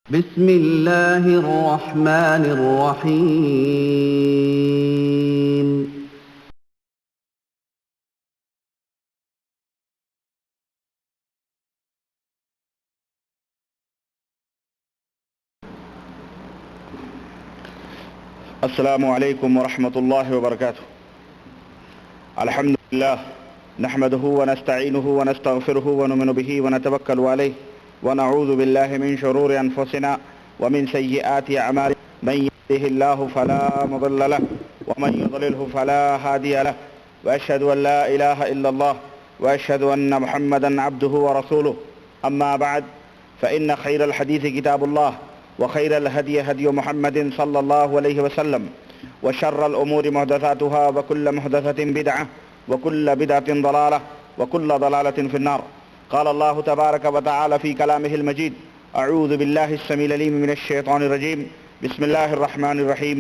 بسم الله الرحمن الرحيم. السلام عليكم ورحمة الله وبركاته. الحمد لله نحمده ونستعينه ونستغفره ونؤمن به ونتوكل عليه ونعوذ بالله من شرور أنفسنا ومن سيئات أعمالنا. من يهده الله فلا مضل له ومن يضلله فلا هادي له، وأشهد أن لا إله إلا الله وأشهد أن محمدا عبده ورسوله. أما بعد، فإن خير الحديث كتاب الله، وخير الهدي هدي محمد صلى الله عليه وسلم، وشر الأمور محدثاتها، وكل محدثة بدعة، وكل بدعة ضلالة، وكل ضلالة في النار. قال الله تبارك وتعالى في كلامه المجيد: أعوذ بالله السميع العليم من الشيطان الرجيم. بسم الله الرحمن الرحيم.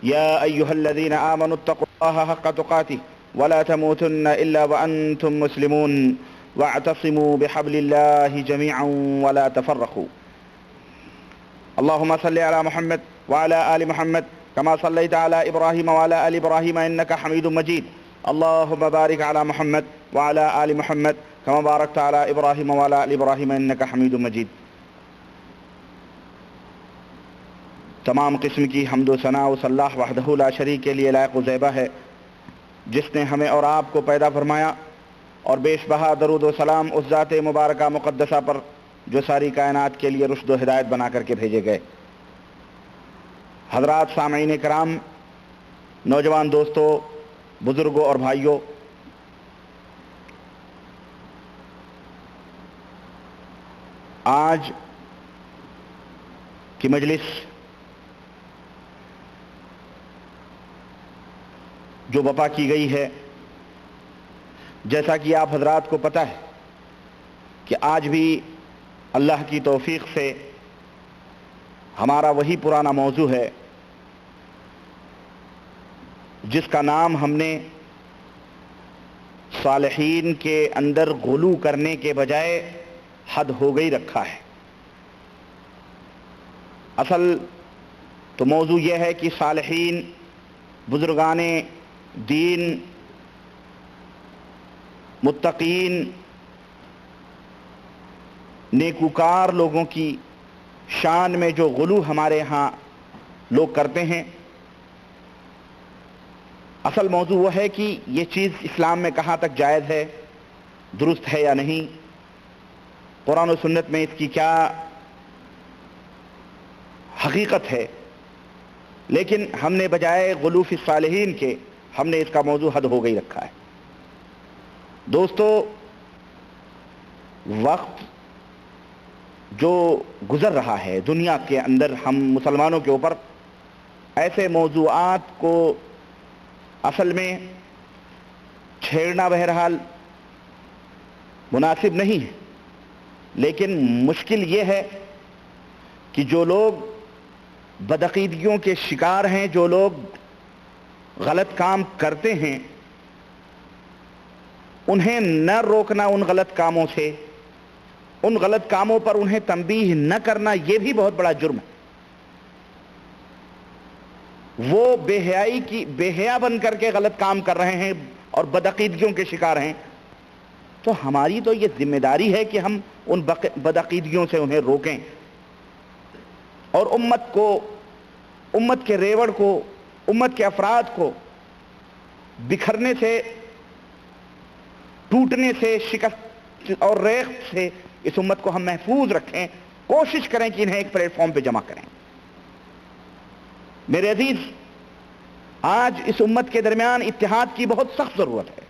يا أيها الذين آمنوا اتقوا الله حق تقاته ولا تموتن إلا وأنتم مسلمون، واعتصموا بحبل الله جميعا ولا تفرقوا. اللهم صل على محمد وعلى آل محمد كما صليت على إبراهيم وعلى آل إبراهيم إنك حميد مجيد. اللهم بارك على محمد وعلى آل محمد كما باركت على إبراهيم وعلى آل إبراهيم إنك حميد مجيد. تمام قسم کی حمد و ثنا اس اللہ وحدہ لا شریک کے لیے لائق و زیبہ ہے، جس نے ہمیں اور آپ کو پیدا فرمایا، اور بیش بہا درود و سلام اس ذات مبارکہ مقدسہ پر جو ساری کائنات کے لیے رشد و ہدایت بنا کر کے بھیجے گئے. حضرات سامعین کرام، نوجوان دوستو، بزرگوں اور بھائیوں، آج کی مجلس جو برپا کی گئی ہے، جیسا کہ آپ حضرات کو پتہ ہے کہ آج بھی اللہ کی توفیق سے ہمارا وہی پرانا موضوع ہے جس کا نام ہم نے صالحین کے اندر غلو کرنے کے بجائے حد ہو گئی رکھا ہے. اصل تو موضوع یہ ہے کہ صالحین، بزرگان دین، متقین، نیکوکار لوگوں کی شان میں جو غلو ہمارے ہاں لوگ کرتے ہیں، اصل موضوع وہ ہے کہ یہ چیز اسلام میں کہاں تک جائز ہے، درست ہے یا نہیں، قرآن و سنت میں اس کی کیا حقیقت ہے. لیکن ہم نے بجائے غلو فی الصالحین کے، ہم نے اس کا موضوع حد ہو گئی رکھا ہے. دوستو، وقت جو گزر رہا ہے دنیا کے اندر، ہم مسلمانوں کے اوپر ایسے موضوعات کو اصل میں چھیڑنا بہرحال مناسب نہیں ہے، لیکن مشکل یہ ہے کہ جو لوگ بدعقیدگیوں کے شکار ہیں، جو لوگ غلط کام کرتے ہیں، انہیں نہ روکنا ان غلط کاموں سے، ان غلط کاموں پر انہیں تنبیہ نہ کرنا، یہ بھی بہت بڑا جرم ہے. وہ بے حیا بن کر کے غلط کام کر رہے ہیں اور بدعقیدگیوں کے شکار ہیں، تو ہماری تو یہ ذمہ داری ہے کہ ہم ان بدعقیدگیوں سے انہیں روکیں اور امت کے ریوڑ کو، امت کے افراد کو بکھرنے سے، ٹوٹنے سے، شکست اور ریخت سے اس امت کو ہم محفوظ رکھیں، کوشش کریں کہ انہیں ایک پلیٹ فارم پہ جمع کریں. میرے عزیز، آج اس امت کے درمیان اتحاد کی بہت سخت ضرورت ہے،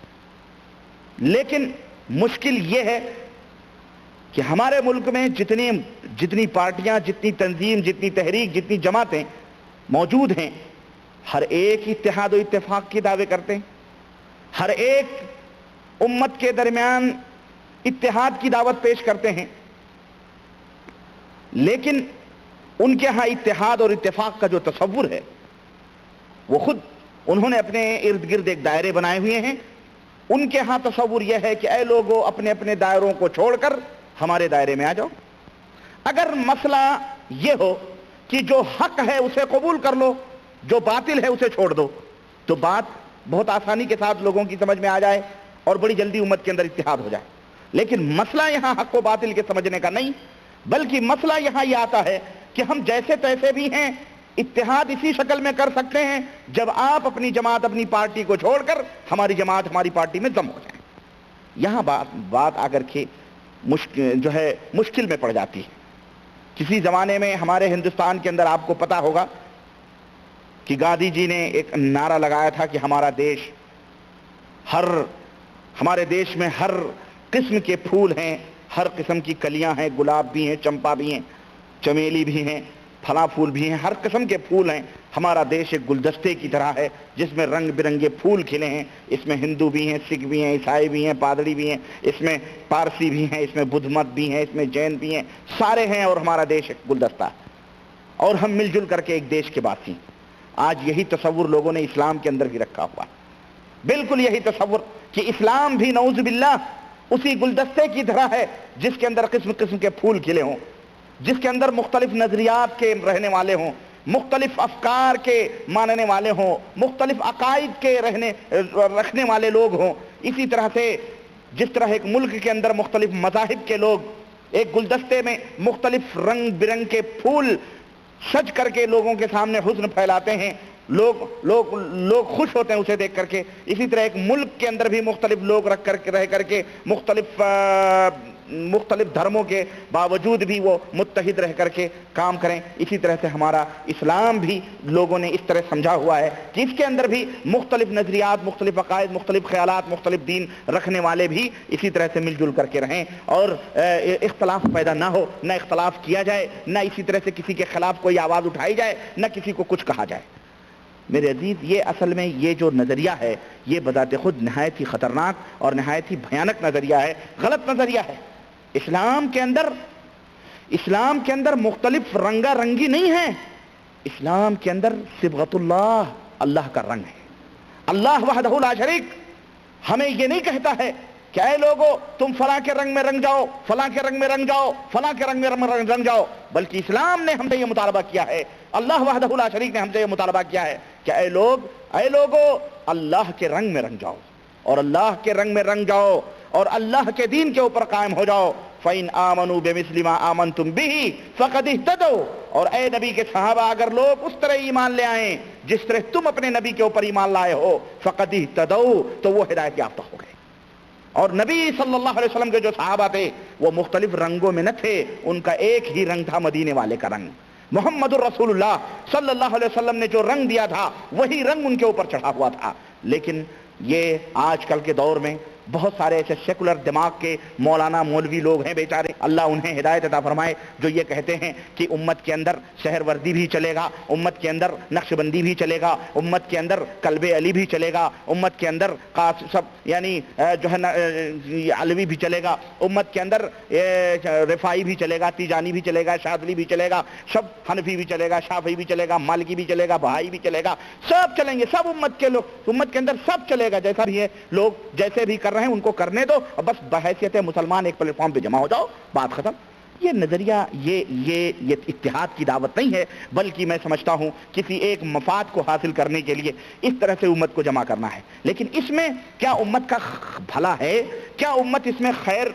لیکن مشکل یہ ہے کہ ہمارے ملک میں جتنی پارٹیاں، جتنی تنظیم، جتنی تحریک، جتنی جماعتیں موجود ہیں، ہر ایک اتحاد و اتفاق کے دعوے کرتے ہیں، ہر ایک امت کے درمیان اتحاد کی دعوت پیش کرتے ہیں، لیکن ان کے ہاں اتحاد اور اتفاق کا جو تصور ہے، وہ خود انہوں نے اپنے ارد گرد ایک دائرے بنائے ہوئے ہیں. ان کے ہاں تصور یہ ہے کہ اے لوگو، اپنے اپنے دائروں کو چھوڑ کر ہمارے دائرے میں آ جاؤ. اگر مسئلہ یہ ہو کہ جو حق ہے اسے قبول کر لو، جو باطل ہے اسے چھوڑ دو، تو بات بہت آسانی کے ساتھ لوگوں کی سمجھ میں آ جائے اور بڑی جلدی امت کے اندر اتحاد ہو جائے۔ لیکن مسئلہ یہاں حق و باطل کے سمجھنے کا نہیں، بلکہ مسئلہ یہاں یہ آتا ہے کہ ہم جیسے تیسے بھی ہیں، اتحاد اسی شکل میں کر سکتے ہیں جب آپ اپنی جماعت اپنی پارٹی کو چھوڑ کر ہماری جماعت ہماری پارٹی میں ضم ہو جائیں۔ یہاں بات آگر کے مشکل میں پڑ جاتی ہے۔ کسی زمانے میں ہمارے ہندوستان کے اندر آپ کو پتا ہوگا کہ گاندھی جی نے ایک نعرہ لگایا تھا کہ ہمارے دیش میں ہر قسم کے پھول ہیں، ہر قسم کی کلیاں ہیں، گلاب بھی ہیں، چمپا بھی ہیں، چمیلی بھی ہیں، پھلا پھول بھی ہیں، ہر قسم کے پھول ہیں۔ ہمارا دیش ایک گلدستے کی طرح ہے جس میں رنگ برنگے پھول کھلے ہیں۔ اس میں ہندو بھی ہیں، سکھ بھی ہیں، عیسائی بھی ہیں، پادری بھی ہیں، اس میں پارسی بھی ہیں، اس میں بدھ مت بھی ہیں، اس میں جین بھی ہیں، سارے ہیں، اور ہمارا دیش ایک گلدستہ ہے اور ہم مل جل کر کے ایک دیش کے باسی۔ آج یہی تصور لوگوں نے اسلام کے اندر بھی رکھا ہوا ہے، بالکل یہی تصور کہ اسلام بھی نعوذ باللہ اسی گلدستے کی طرح ہے جس کے اندر قسم قسم کے پھول کھلے ہوں، جس کے اندر مختلف نظریات کے رہنے والے ہوں، مختلف افکار کے ماننے والے ہوں، مختلف عقائد کے رکھنے والے لوگ ہوں۔ اسی طرح سے جس طرح ایک ملک کے اندر مختلف مذاہب کے لوگ ایک گلدستے میں مختلف رنگ برنگ کے پھول سج کر کے لوگوں کے سامنے حسن پھیلاتے ہیں، لوگ خوش ہوتے ہیں اسے دیکھ کر کے، اسی طرح ایک ملک کے اندر بھی مختلف لوگ رہ کر کے مختلف دھرموں کے باوجود بھی وہ متحد رہ کر کے کام کریں۔ اسی طرح سے ہمارا اسلام بھی لوگوں نے اس طرح سمجھا ہوا ہے کہ اس کے اندر بھی مختلف نظریات، مختلف عقائد، مختلف خیالات، مختلف دین رکھنے والے بھی اسی طرح سے مل جل کر کے رہیں اور اختلاف پیدا نہ ہو، نہ اختلاف کیا جائے، نہ اسی طرح سے کسی کے خلاف کوئی آواز اٹھائی جائے، نہ کسی کو کچھ کہا جائے۔ میرے عزیز، یہ اصل میں یہ جو نظریہ ہے یہ بذات خود نہایت ہی خطرناک اور نہایت ہی بھیانک نظریہ ہے، غلط نظریہ ہے۔ اسلام کے اندر مختلف رنگا رنگی نہیں ہے، اسلام کے اندر صبغت اللہ کا رنگ ہے۔ اللہ وحدہ لا شریک ہمیں یہ نہیں کہتا ہے کہ اے لوگو تم فلاں کے رنگ میں رنگ جاؤ، فلاں کے رنگ میں رنگ جاؤ، فلاں کے رنگ میں رنگ جاؤ، بلکہ اسلام نے ہم سے یہ مطالبہ کیا ہے، اللہ وحدہ لا شریک نے ہم سے یہ مطالبہ کیا ہے کہ اے لوگو اللہ کے رنگ میں رنگ جاؤ، اور اللہ کے رنگ میں رنگ جاؤ اور اللہ کے دین کے اوپر قائم ہو جاؤ۔ فَإِنْ آمَنُوا بِمِثْلِ مَا آمَنْتُمْ بِهِ فَقَدِ اهْتَدَوْا، اور اے نبی کے صحابہ اگر لوگ اس طرح ایمان لے آئیں جس طرح تم اپنے نبی کے اوپر ایمان لائے ہو، فَقَدِ اهْتَدَوْا، تو وہ ہدایت یافتہ ہو گئے۔ اور نبی صلی اللہ علیہ وسلم کے جو صحابہ تھے وہ مختلف رنگوں میں نہ تھے، ان کا ایک ہی رنگ تھا، مدینے والے کا رنگ۔ محمد الرسول اللہ صلی اللہ علیہ وسلم نے جو رنگ دیا تھا وہی رنگ ان کے اوپر چڑھا ہوا تھا۔ لیکن یہ آج کل کے دور میں بہت سارے ایسے سیکولر دماغ کے مولانا مولوی لوگ ہیں بیچارے، اللہ انہیں ہدایت عطا فرمائے، جو یہ کہتے ہیں کہ امت کے اندر شہر وردی بھی چلے گا، امت کے اندر نقش بندی بھی چلے گا، امت کے اندر قلب علی بھی چلے گا، امت کے اندر یعنی جو ہے علوی بھی چلے گا، امت کے اندر رفائی بھی چلے گا، تیجانی بھی چلے گا، شاذلی بھی چلے گا، سب حنفی بھی چلے گا، شافعی بھی چلے گا، مالکی بھی چلے گا، بہائی بھی چلے گا، سب چلیں گے، سب امت کے لوگ، امت کے اندر سب چلے گا، جیسا بھی ہے لوگ جیسے بھی کر رہے ہیں ان کو کرنے دو، اور بس بحیثیت مسلمان ایک پلیٹ فارم پہ جمع ہو جاؤ، بات ختم۔ یہ نظریہ یہ اتحاد کی دعوت نہیں ہے، بلکہ میں سمجھتا ہوں کسی ایک مفاد کو حاصل کرنے کے لیے اس طرح سے امت کو جمع کرنا ہے۔ لیکن اس میں کیا امت کا بھلا ہے؟ کیا امت اس میں خیر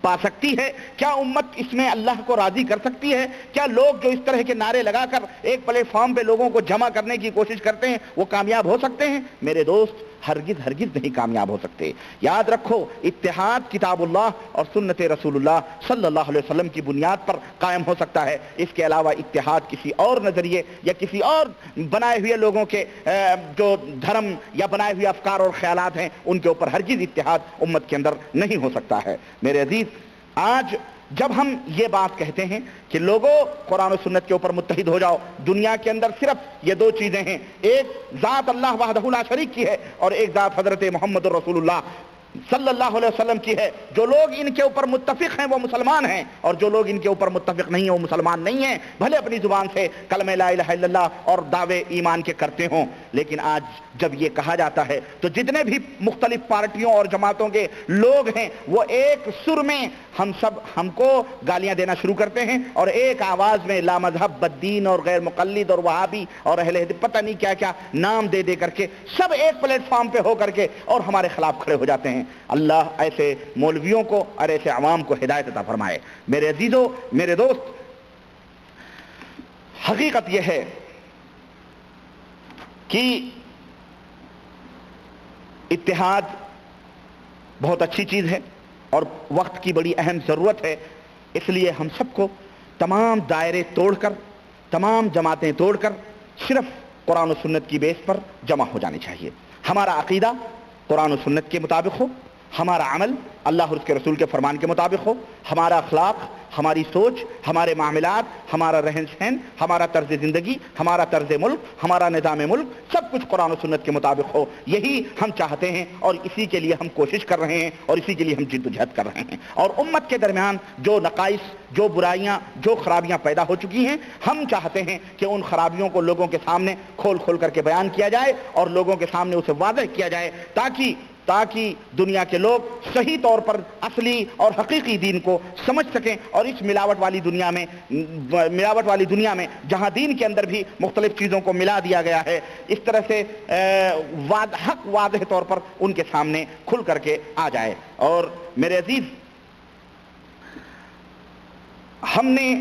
پا سکتی ہے؟ کیا امت اس میں اللہ کو راضی کر سکتی ہے؟ کیا لوگ جو اس طرح کے نعرے لگا کر ایک پلیٹ فارم پہ لوگوں کو جمع کرنے کی کوشش کرتے ہیں وہ کامیاب ہو سکتے ہیں؟ میرے دوست، ہرگز نہیں کامیاب ہو سکتے۔ یاد رکھو، اتحاد کتاب اللہ اور سنت رسول اللہ صلی اللہ علیہ وسلم کی بنیاد پر قائم ہو سکتا ہے، اس کے علاوہ اتحاد کسی اور نظریے یا کسی اور بنائے ہوئے لوگوں کے جو دھرم یا بنائے ہوئے افکار اور خیالات ہیں ان کے اوپر ہرگز اتحاد امت کے اندر نہیں ہو سکتا ہے۔ میرے عزیز، آج جب ہم یہ بات کہتے ہیں کہ لوگوں قرآن و سنت کے اوپر متحد ہو جاؤ، دنیا کے اندر صرف یہ دو چیزیں ہیں، ایک ذات اللہ وحدہ لا شریک کی ہے اور ایک ذات حضرت محمد الرسول اللہ صلی اللہ علیہ وسلم کی ہے، جو لوگ ان کے اوپر متفق ہیں وہ مسلمان ہیں، اور جو لوگ ان کے اوپر متفق نہیں ہیں وہ مسلمان نہیں ہیں، بھلے اپنی زبان سے کلمہ لا الہ الا اللہ اور دعوے ایمان کے کرتے ہوں۔ لیکن آج جب یہ کہا جاتا ہے تو جتنے بھی مختلف پارٹیوں اور جماعتوں کے لوگ ہیں وہ ایک سر میں ہم کو گالیاں دینا شروع کرتے ہیں، اور ایک آواز میں لا مذہب بددین اور غیر مقلد اور وہابی اور اہل حدیث پتہ نہیں کیا کیا نام دے دے کر کے سب ایک پلیٹ فارم پہ ہو کر کے اور ہمارے خلاف کھڑے ہو جاتے ہیں۔ اللہ ایسے مولویوں کو اور ایسے عوام کو ہدایت عطا فرمائے۔ میرے عزیزو، میرے دوست، حقیقت یہ ہے کہ اتحاد بہت اچھی چیز ہے اور وقت کی بڑی اہم ضرورت ہے، اس لیے ہم سب کو تمام دائرے توڑ کر، تمام جماعتیں توڑ کر صرف قرآن و سنت کی بیس پر جمع ہو جانی چاہیے۔ ہمارا عقیدہ قرآن و سنت کے مطابق ہو، ہمارا عمل اللہ اور اس کے رسول کے فرمان کے مطابق ہو، ہمارا اخلاق، ہماری سوچ، ہمارے معاملات، ہمارا رہن سہن، ہمارا طرز زندگی، ہمارا طرز ملک، ہمارا نظام ملک سب کچھ قرآن و سنت کے مطابق ہو۔ یہی ہم چاہتے ہیں اور اسی کے لیے ہم کوشش کر رہے ہیں اور اسی کے لیے ہم جد و جہد کر رہے ہیں۔ اور امت کے درمیان جو نقائص، جو برائیاں، جو خرابیاں پیدا ہو چکی ہیں، ہم چاہتے ہیں کہ ان خرابیوں کو لوگوں کے سامنے کھول کھول کر کے بیان کیا جائے اور لوگوں کے سامنے اسے واضح کیا جائے تاکہ دنیا کے لوگ صحیح طور پر اصلی اور حقیقی دین کو سمجھ سکیں، اور اس ملاوٹ والی دنیا میں جہاں دین کے اندر بھی مختلف چیزوں کو ملا دیا گیا ہے، اس طرح سے حق واضح طور پر ان کے سامنے کھل کر کے آ جائے۔ اور میرے عزیز، ہم نے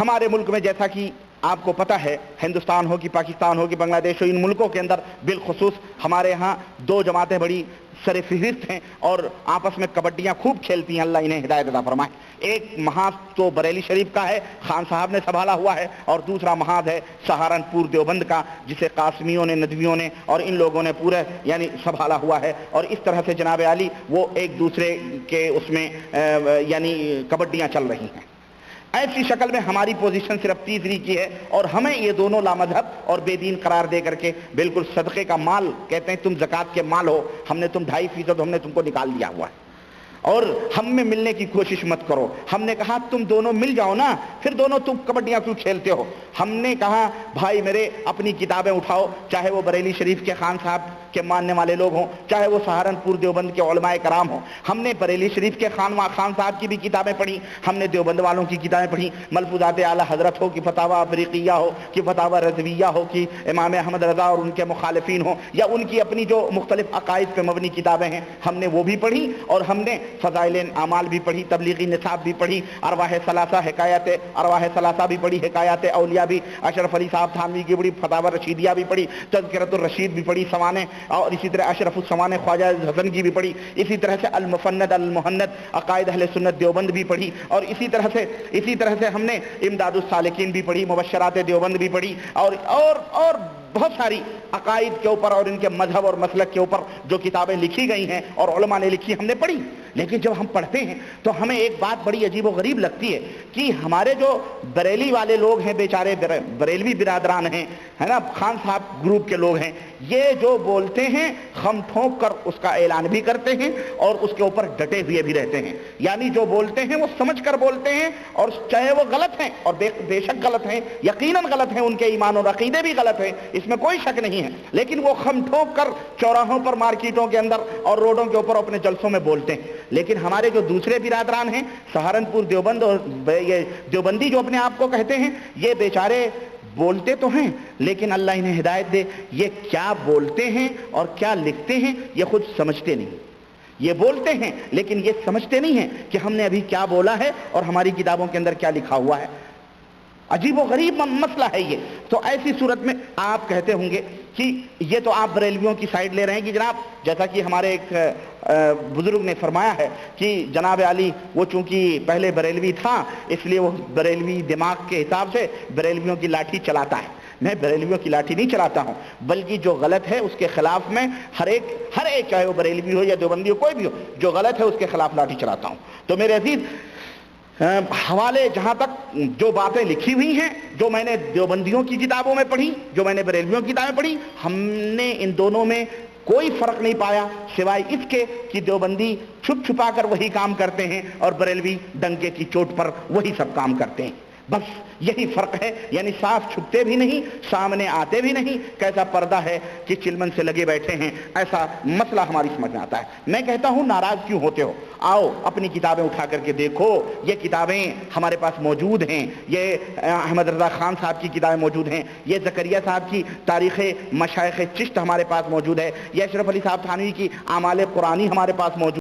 ہمارے ملک میں، جیسا کہ آپ کو پتہ ہے، ہندوستان ہو کہ پاکستان ہو کہ بنگلہ دیش ہو، ان ملکوں کے اندر بالخصوص ہمارے ہاں دو جماعتیں بڑی سر فہرست ہیں اور آپس میں کبڈیاں خوب کھیلتی ہیں، اللہ انہیں ہدایت عطا فرمائے۔ ایک محاذ تو بریلی شریف کا ہے، خان صاحب نے سنبھالا ہوا ہے، اور دوسرا محاذ ہے سہارنپور دیوبند کا، جسے قاسمیوں نے، ندویوں نے اور ان لوگوں نے پورے سنبھالا ہوا ہے۔ اور اس طرح سے جناب علی وہ ایک دوسرے کے اس میں کبڈیاں چل رہی ہیں۔ ایسی شکل میں ہماری پوزیشن صرف تیسری کی ہے، اور ہمیں یہ دونوں لامذہب اور بے دین قرار دے کر کے بالکل صدقے کا مال کہتے ہیں، تم زکوٰۃ کے مال ہو، ہم نے تم 2.5% ہم نے تم کو نکال دیا ہوا ہے، اور ہم میں ملنے کی کوشش مت کرو۔ ہم نے کہا تم دونوں مل جاؤ نا، پھر دونوں تم کبڈیاں کیوں کھیلتے ہو؟ ہم نے کہا بھائی میرے اپنی کتابیں اٹھاؤ، چاہے وہ بریلی شریف کے خان صاحب کے ماننے والے لوگ ہوں، چاہے وہ سہارنپور دیوبند کے علماء کرام ہوں۔ ہم نے بریلی شریف کے خان صاحب کی بھی کتابیں پڑھی، ہم نے دیوبند والوں کی کتابیں پڑھی، ملفوظات اعلیٰ حضرت ہو کہ فتاوی افریقیہ ہو کہ فتاوی رضویہ ہو کہ امام احمد رضا اور ان کے مخالفین ہوں، یا ان کی اپنی جو مختلف عقائد پہ مبنی کتابیں ہیں، ہم نے وہ بھی پڑھی، اور ہم نے فضائل اعمال بھی پڑھی، تبلیغی نصاب بھی پڑھی، ارواح ثلاثہ حکایات ارواح ثلاثہ بھی پڑھی، حکایات اولیاء بھی، اشرف علی صاحب تھانوی کی بڑی فتاوی رشیدیہ بھی پڑھی، تذکرۃ الرشید بھی پڑھی سوانے، اور اسی طرح اشرف السوانے خواجہ حسن کی بھی پڑھی، اسی طرح سے المفند المہند عقائد اہل سنت دیوبند بھی پڑھی، اور اسی طرح سے ہم نے امداد السالکین بھی پڑھی، مبشرات دیوبند بھی پڑھی، اور بہت ساری عقائد کے اوپر اور ان کے مذہب اور مسلک کے اوپر جو کتابیں لکھی گئی ہیں اور علماء نے لکھی ہم نے پڑھی۔ لیکن جب ہم پڑھتے ہیں تو ہمیں ایک بات بڑی عجیب و غریب لگتی ہے کہ ہمارے جو بریلی والے لوگ ہیں، بیچارے بریلوی برادران ہیں، ہے نا، خان صاحب گروپ کے لوگ ہیں، یہ جو بولتے ہیں خم ٹھونک کر اس کا اعلان بھی کرتے ہیں اور اس کے اوپر ڈٹے ہوئے بھی رہتے ہیں۔ یعنی جو بولتے ہیں وہ سمجھ کر بولتے ہیں، اور چاہے وہ غلط ہیں، اور بے شک غلط ہیں، یقیناً غلط ہیں، ان کے ایمان اور عقیدے بھی غلط ہیں، اس میں کوئی شک نہیں ہے، لیکن وہ خم ٹھونک کر چوراہوں پر، مارکیٹوں کے اندر اور روڈوں کے اوپر اپنے جلسوں میں بولتے ہیں۔ لیکن ہمارے جو دوسرے برادران ہیں، سہارنپور دیوبند اور یہ دیوبندی جو اپنے آپ کو کہتے ہیں، یہ بیچارے بولتے تو ہیں لیکن اللہ انہیں ہدایت دے، یہ کیا بولتے ہیں اور کیا لکھتے ہیں یہ خود سمجھتے نہیں۔ یہ بولتے ہیں لیکن یہ سمجھتے نہیں ہیں کہ ہم نے ابھی کیا بولا ہے اور ہماری کتابوں کے اندر کیا لکھا ہوا ہے۔ عجیب و غریب مسئلہ ہے یہ۔ تو ایسی صورت میں آپ کہتے ہوں گے کہ یہ تو آپ بریلویوں کی سائیڈ لے رہے ہیں کہ جناب، جیسا کہ ہمارے ایک بزرگ نے فرمایا ہے کہ جناب علی وہ چونکہ پہلے بریلوی تھا اس لیے وہ بریلوی دماغ کے حساب سے بریلویوں کی لاٹھی چلاتا ہے۔ میں بریلویوں کی لاٹھی نہیں چلاتا ہوں، بلکہ جو غلط ہے اس کے خلاف میں ہر ایک چاہے وہ بریلوی ہو یا دیوبندی ہو، کوئی بھی ہو، جو غلط ہے اس کے خلاف لاٹھی چلاتا ہوں۔ تو میرے عزیز، حوالے جہاں تک جو باتیں لکھی ہوئی ہیں، جو میں نے دیوبندیوں کی کتابوں میں پڑھی، جو میں نے بریلویوں کی کتابیں پڑھی، ہم نے ان دونوں میں کوئی فرق نہیں پایا سوائے اس کے کہ دیوبندی چھپ چھپا کر وہی کام کرتے ہیں اور بریلوی ڈنکے کی چوٹ پر وہی سب کام کرتے ہیں، بس یہی فرق ہے. یعنی صاف چھپتے بھی نہیں، سامنے آتے بھی نہیں، کیسا پردہ ہے کہ چلمن سے لگے بیٹھے ہیں، ایسا مسئلہ ہماری سمجھ میں آتا ہے. میں کہتا ہوں ناراض کیوں ہوتے ہو؟ آؤ اپنی کتابیں اٹھا کر کے دیکھو، یہ کتابیں ہمارے پاس موجود ہیں، یہ احمد رضا خان صاحب کی کتابیں موجود ہیں، یہ زکریا صاحب کی تاریخ مشائخ چشت ہمارے پاس موجود ہے، یہ اشرف علی صاحب تھانوی کی اعمال قرآنی ہمارے پاس موجود